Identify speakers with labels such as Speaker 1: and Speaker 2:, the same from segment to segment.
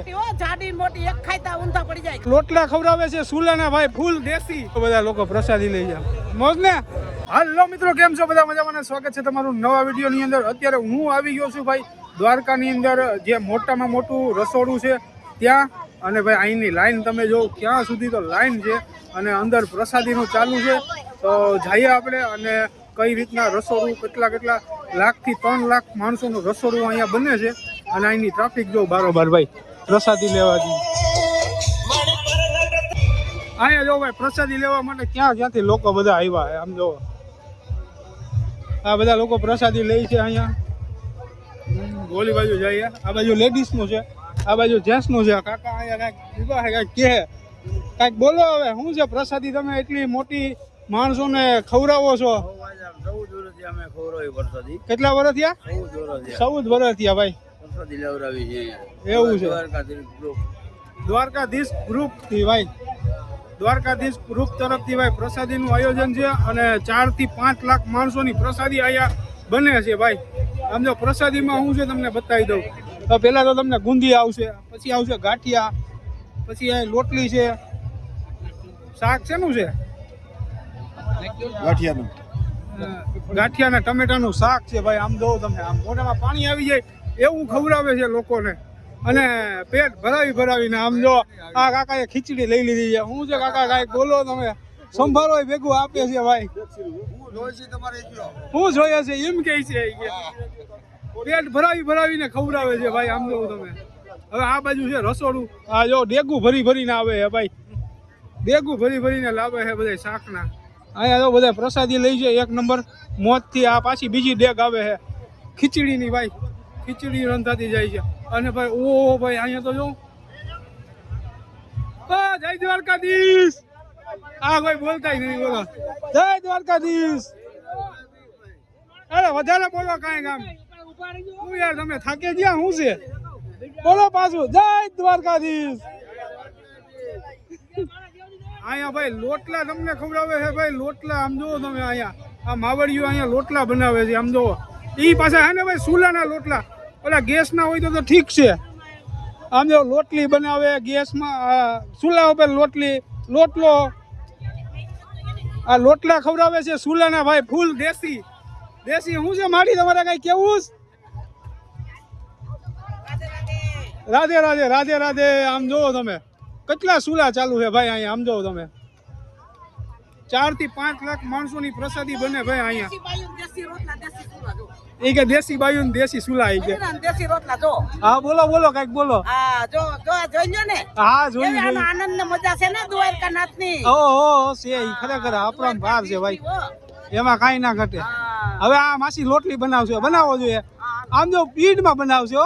Speaker 1: છે
Speaker 2: જાડી મોટી એક ખાઈતા ઊંધા પડી જાય.
Speaker 1: લોટલા ખવડાવે છે સુલાના ભાઈ ફૂલ દેશી. બધા લોકો પ્રસાદી લઈ જાય મોજ ને. હાલો મિત્રો, કેમ છો બધા? મજામાં. સ્વાગત છે તમારું નવા વિડીયો ની અંદર. અત્યારે હું આવી ગયો છું ભાઈ દ્વારકા ની અંદર, જે મોટામાં મોટું રસોડું છે ત્યાં. અને ભાઈ અહીંની લાઈન તમે જો, ક્યાં સુધી તો લાઈન છે અને અંદર પ્રસાદીનું ચાલુ છે. તો જઈએ આપણે અને કઈ રીતના રસોડું, કેટલા લાખથી 3 લાખ માણસોનું રસોડું અહીંયા બને છે. અને અહીંની ટ્રાફિક જો બારોબાર ભાઈ પ્રસાદી લેવાથી. અહીંયા જો ભાઈ પ્રસાદી લેવા માટે ક્યાંથી લોકો બધા આવ્યા. આમ જો આ બધા લોકો પ્રસાદી લે છે અહીંયા. ગોલી બાજુ જઈએ, આ બાજુ લેડીઝનું છે, આ બાજુ જેન્ટ્સનું છે. કાકા અહીંયા કાંઈક કાંઈક બોલો હવે, શું છે પ્રસાદી? તમે એટલી મોટી માણસોને ખવડાવો છો.
Speaker 3: 14 વર્ષથી અમે ખવડાવી પ્રસાદી.
Speaker 1: કેટલા વર્ષ થયા? 14 વર્ષ થયા ભાઈ
Speaker 3: પ્રસાદી લેવડાવી છે.
Speaker 1: એવું છે
Speaker 3: દ્વારકાધીશ ગ્રુપ
Speaker 1: થી ભાઈ, દ્વારકાધીશ ગ્રુપ તરફથી ભાઈ પ્રસાદીનું આયોજન છે. અને 4 થી 5 લાખ માણસોની પ્રસાદી અહીંયા બને છે ભાઈ. આમ જો પ્રસાદીમાં શું છે તમને બતાવી દઉં. તો પહેલા તો તમને ગુંદી આવશે, પછી આવશે ગાંઠિયા, પછી અહીં લોટલી છે. શાક શેનું છે? ગાંઠિયા ને ટમેટાનું શાક છે ભાઈ. આમ જોવો તમે, આમ મોઢામાં પાણી આવી જાય એવું ખવડાવે છે લોકોને. અને પેટ ભરાવીને આમ જો આ કાકાએ ખીચડી લઈ લીધી છે. શું છે કાકા, કાંઈક બોલો તમે? સંભારો ભેગું આપે છે ભાઈ. શું જોઈએ છે એમ કે છે, પેટ ભરાવીને ખવડાવે છે ભાઈ. આમ જોવું તમે. હવે આ બાજુ છે રસોડું. આ જો ડેગું ભરીને આવે છે ભાઈ, ડેગું ભરીને લાવે છે બધા શાકના. અહીંયા તો બધા પ્રસાદી લઈ છે 1 નંબર મોજથી. આ પાછી બીજી ડેગ આવે છે ખીચડીની ભાઈ, ખીચડી રંધાતી જાય છે. અને ભાઈ ઓ ભાઈ અહીંયા તો જો જય દ્વારકાધીશ. હા ભાઈ બોલતા નહીં, બોલો જય દ્વારકાધીશ. અરે વધારે બોલો કાંઈ કામ. શું યાર તમે થાકે ગયા શું છે? બોલો પાછું જય દ્વારકાધીશ. અહીંયા ભાઈ લોટલા તમને ખવડાવે છે ભાઈ. લોટલા આમ જુઓ તમે, અહીંયા આ માવડીઓ અહીંયા લોટલા બનાવે છે. આમ જુઓ એ પાછા હે ને ભાઈ સુલાના લોટલા. ઓલા ગેસના હોય તો ઠીક છે. આમ જો લોટલી બનાવે ગેસમાં, સુલા ઉપર લોટલો આ લોટલા ખવડાવે છે સુલાના ભાઈ ફૂલ દેશી. શું છે માડી તમારે કઈ કેવું? રાધે. આમ જોવો તમે કેટલા સુલા ચાલુ છે ભાઈ અહીંયા. આમ જોવો તમે 4 થી 5 લાખ માણસોની પ્રસાદી બને ભાઈ અહીંયા. એ કે દેશી બાયુ ને દેશી સુલા એ કે
Speaker 2: દેશી રોટલા જો.
Speaker 1: હા બોલો કઈક બોલો.
Speaker 2: હા જો જોઈજો ને.
Speaker 1: હા જોયું.
Speaker 2: આનંદ ને મજા છે ને દ્વારકાનાથની.
Speaker 1: ઓહો છે ખરેખર આપણા ભાર છે ભાઈ, એમાં કાંઈ ના ઘટે. હવે આ માસી લોટલી બનાવો જોઈએ. આમ જો પીઠમાં બનાવશે.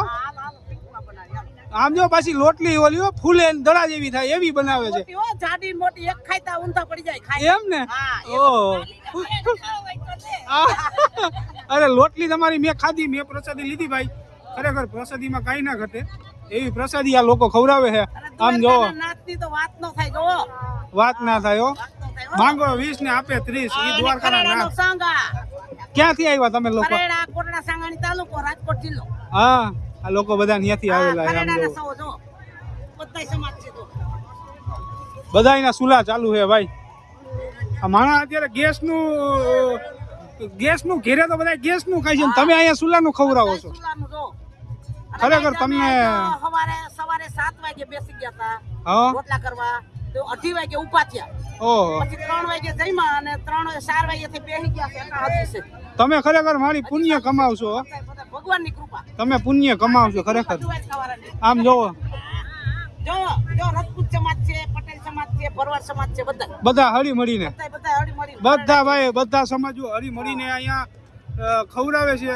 Speaker 1: આમ જો પાછી લોટલી ઓલી ફૂલે દડા જેવી થાય એવી બનાવે છે.
Speaker 2: જાડી મોટી એક ખાઈતા ઊંધા પડી જાય
Speaker 1: એમ ને. ઓહ અરે લોટલી તમારી મેં ખાધી, મેં પ્રસાદી લીધી ભાઈ. ખરેખર પ્રસાદીમાં કાંઈ ના ઘટે એવી પ્રસાદી આ લોકો ખવડાવે છે. આમ જો વાત ના થાય હો. માંગો 20 ને આપે 30. ઈ દ્વારકાના નામ. ક્યાંથી આવ્યા તમે લોકો?
Speaker 2: કોટડા સાંગાણી તાલુકો, રાજકોટ જિલ્લો.
Speaker 1: હા આ લોકો બધા ત્યાંથી આવેલા. બધા એના સુલા ચાલુ છે ભાઈ. આ માણા અત્યારે ગેસનું ઘેરે તો બધા ગેસનું ખાય છે ને તમે અહીંયા સુલાનું ખવડાવો છો. ખરેખર તમને
Speaker 2: સવારે 7 વાગે બેસી ગયા હતા
Speaker 1: હા
Speaker 2: રોટલા કરવા, તો 2:30 વાગે ઊભા થયા.
Speaker 1: ઓહો
Speaker 2: પછી 3 વાગે જમ્યા અને 4 વાગે થી બેસી ગયા.
Speaker 1: તમે ખરેખર મારી પુણ્ય કમાવશો.
Speaker 2: ભગવાનની કૃપા.
Speaker 1: તમે પુણ્ય કમાવશો ખરેખર. આમ જોવો
Speaker 2: જો રાજપૂત સમાજ છે, પટેલ સમાજ છે, ભરવાડ સમાજ છે,
Speaker 1: બધા હળી મળીને બધા ભાઈ બધા સમાજો હળી મળીને અહીંયા ખવડાવે છે.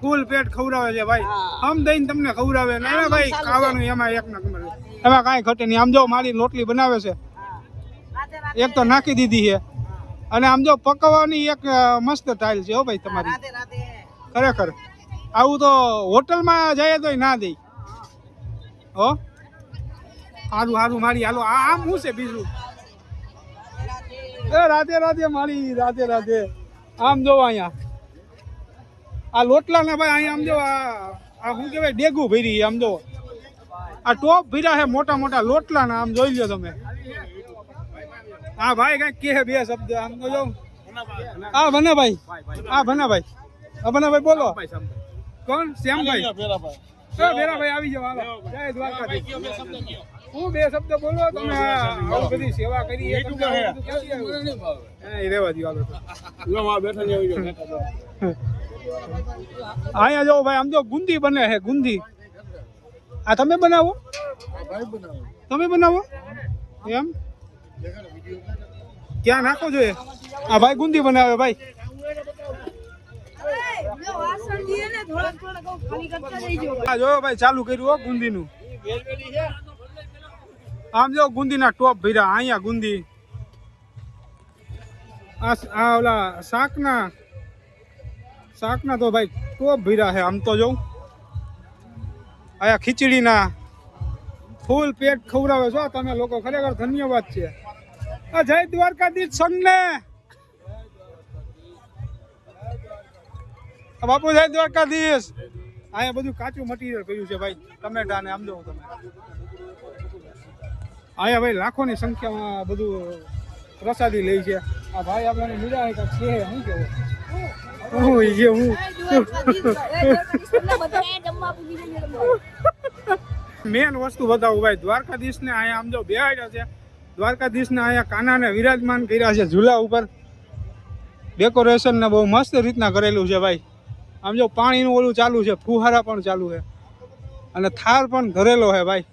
Speaker 1: ફૂલ પેટ ખવડાવે છે ભાઈ. આમ દઈને તમને ખવડાવે ને ભાઈ ખાવાનું એમાં એક ના કમાય એમાં કાંઈ ઘટે નહીં. આમ જો મારી લોટલી બનાવે છે, એક તો નાખી દીધી છે. અને આમ જો પકવવાની એક મસ્ત સ્ટાઇલ છે હો ભાઈ તમારી. ખરેખર આવું તો હોટલમાં જાય તોય ના દે હો. સારું મારી હાલો. આમ શું છે બીજું? રાધે મારી રાધે. આમ જો અહીંયા આ લોટલા ના ભાઈ અહીંયા આમ જો આ શું કહેવાય ડેગું ભરી. આમ જો આ ટોપ ભીરા છે મોટા મોટા લોટલા ના, આમ જોઈ લ્યો તમે. હા ભાઈ કઈક કે બે શબ્દ આમ તો જો. હા ભનાભાઈ, હા ભનાભાઈ, હા ભનાભાઈ બોલો. કોણ? શ્યામભાઈ. ભેરાભાઈ આવી જાવ, હાલો. જય દ્વારકાધીશ. હું બે શબ્દ બોલો તમે. આ બધી સેવા કરી એ રેવા દો, હાલો. અહીંયા જો ભાઈ, આમ જો ગુંદી બને છે, ગુંદી. આ તમે બનાવો? તમે બનાવો એમ? ક્યાં નાખો જોઈએ? આ ભાઈ ગુંદી બનાવે ભાઈ. જો ભાઈ ચાલુ કર્યું હો ગુંદી નું. આમ જો ગુંદી ના ટોપ ભર્યા. અહીંયા ગુંદી, આ ઓલા શાક ના તો ભાઈ ટોપ ભર્યા છે. આમ તો જોઉં અહીંયા ખીચડી ના ફૂલ પેટ ખવડાવે છો તમે લોકો, ખરેખર ધન્યવાદ છે. જય દ્વારકાધીશ સંઘને. બાપુ જય દ્વારકાધીશ. અહીંયા બધું કાચું મટીરિયલ કર્યું છે ભાઈ, ટમેટા ને આમ જો તમે. અહીંયા ભાઈ લાખોની સંખ્યામાં બધું પ્રસાદી લે છે. આ ભાઈ આપણને મજા આવે છે. શું કેવું મેન વસ્તુ બતાવું ભાઈ, દ્વારકાધીશ ને અહીંયા આમ જો બેહાડ્યા છે. દ્વારકાધીશ ને અહીંયા કાનાને વિરાજમાન કર્યા છે ઝૂલા ઉપર. ડેકોરેશન ને બહુ મસ્ત રીતના કરેલું છે ભાઈ. આમ જો પાણીનું ઓલું ચાલુ છે, ફુહારા પણ ચાલુ છે, અને થાર પણ ધરેલો છે ભાઈ.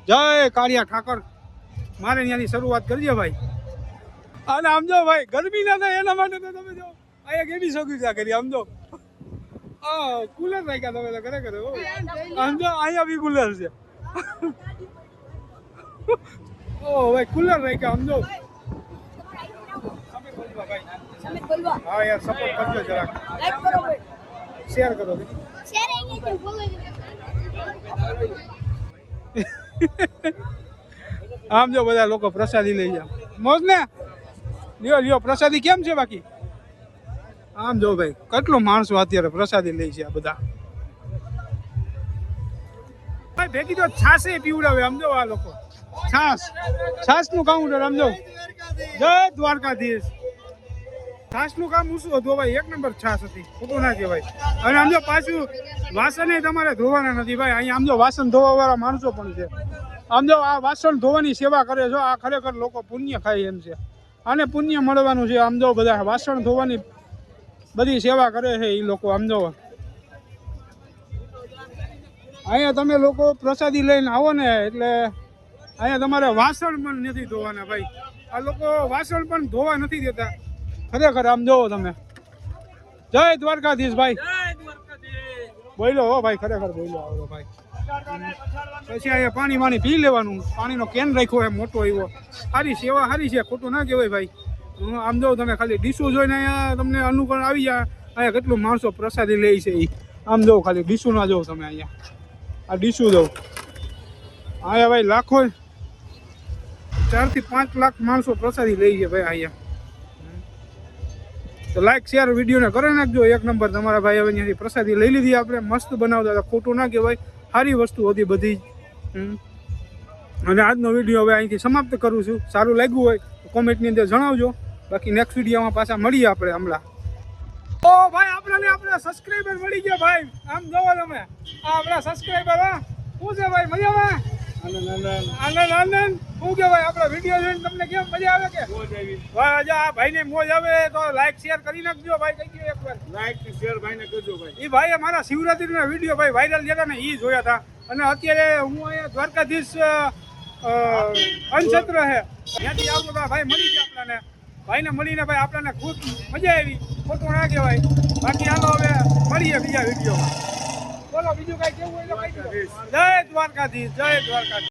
Speaker 1: જય કાળિયા ઠાકર. મારે ત્યાંની શરૂઆત કરજે ભાઈ. અને આમ જો ભાઈ ગરમી ના થાય એના માટે તો તમે જો અહીંયા કેવી સુવિધા કરી. આમ જો કુલર રાખ્યા તમે તો ખરેખર. આમ જો અહીંયા બી કુલર છે. ઓ ભાઈ કુલર રાખ્યા. આમ જો હા યાર સપોર્ટ કરજો જરાક, શેર કરો. આમ જો બધા લોકો પ્રસાદી લઈ જાય. મોજ ને લ્યો લ્યો પ્રસાદી. કેમ છે બાકી? આમ જો ભાઈ કેટલો માણસો અત્યારે પ્રસાદી લે છે આ બધા. ભાઈ ભેગી તો છાસે પીવડાવે. આમ જો આ લોકો છાસ નું કાઉન્ટર. આમ જો જય દ્વારકાધીશ. છાસ નું કામ શું હતું ભાઈ? એક નંબર છાસ હતી, ખોટું ના કહેવાય. અને આમ જો પાછું વાસણ તમારે ધોવાના નથી ભાઈ. અહીંયા આમ જો વાસણ ધોવા વાળા માણસો પણ છે. આમ જો આ વાસણ ધોવાની સેવા કરે છો. આ ખરેખર લોકો પુણ્ય ખાય એમ છે. આને પુણ્ય મળવાનું છે. આમ જો બધા વાસણ ધોવાની બધી સેવા કરે છે એ લોકો. આમ જો અહીંયા તમે લોકો પ્રસાદી લઈને આવો ને એટલે અહીંયા તમારે વાસણ પણ નથી ધોવાના ભાઈ. આ લોકો વાસણ પણ ધોવા નથી દેતા ખરેખર. આમ જોવો તમે. જય દ્વારકાધીશ ભાઈ. બોલો હો ભાઈ, ખરેખર બોલો આવો ભાઈ. પછી અહીંયા પાણી પી લેવાનું. પાણીનો કેન રાખ્યો હોય મોટો એવો. સારી સેવા સારી છે, ખોટું ના કહેવાય ભાઈ. આમ જો તમે ખાલી ડીશું જોઈને અહીંયા તમને અનુકરણ આવી જાય. અહીંયા કેટલું માણસો પ્રસાદી લે છે એ. આમ જો ખાલી ડીશું ના જો તમે. અહીંયા આ ડીશું જો. અહીંયા ભાઈ લાખો 4 થી 5 લાખ માણસો પ્રસાદી લે છે ભાઈ અહીંયા. તો લાઈક શેર વિડીયોને કરી નાખજો. એક નંબર તમારા ભાઈ હવે ત્યાંથી પ્રસાદી લઈ લીધી આપણે. મસ્ત બનાવતા હતા, ખોટું ના કહેવાય. સારી વસ્તુ હતી બધી. અને આજનો વિડીયો હવે અહીંથી સમાપ્ત કરું છું. સારું લાગ્યું હોય તો કોમેન્ટની અંદર જણાવજો. બાકી નેક્સ્ટ વિડીયોમાં પાછા મળીએ આપણે હમણાં. ઓ ભાઈ આપણે સબસ્ક્રાઈબર મળી ગયા ભાઈ. આમ જોવો તમે, આ આપણા સબસ્ક્રાઈબર. હા શું છે ભાઈ, મજામાં? આનંદ. શું કે ભાઈ આપણા વિડીયો જોઈને તમને કેમ મજા આવે? કે ભાઈ આ ભાઈને મોજ આવે તો લાઈક શેર કરી નાખજો ભાઈ. કહી દો એકવાર લાઈક શેર ભાઈને કરજો ભાઈ. એ ભાઈએ મારા શિવરાત્રીના વિડીયો ભાઈ વાયરલ થયા ને એ જોયા હતા. અને અત્યારે હું અહીંયા દ્વારકાધીશ અનક્ષેત્ર છે ત્યાંથી આવતો હતા ભાઈ. મળી ગયા આપણને ભાઈને મળીને ભાઈ આપણને ખૂબ મજા આવી. ખોટું ના કહેવાય. બાકી હાલો હવે મળીએ બીજા વિડીયોમાં. બોલો બીજું કાંઈ કેવું હોય તો કહી દો. જય દ્વારકાધીશ. જય દ્વારકાધીશ.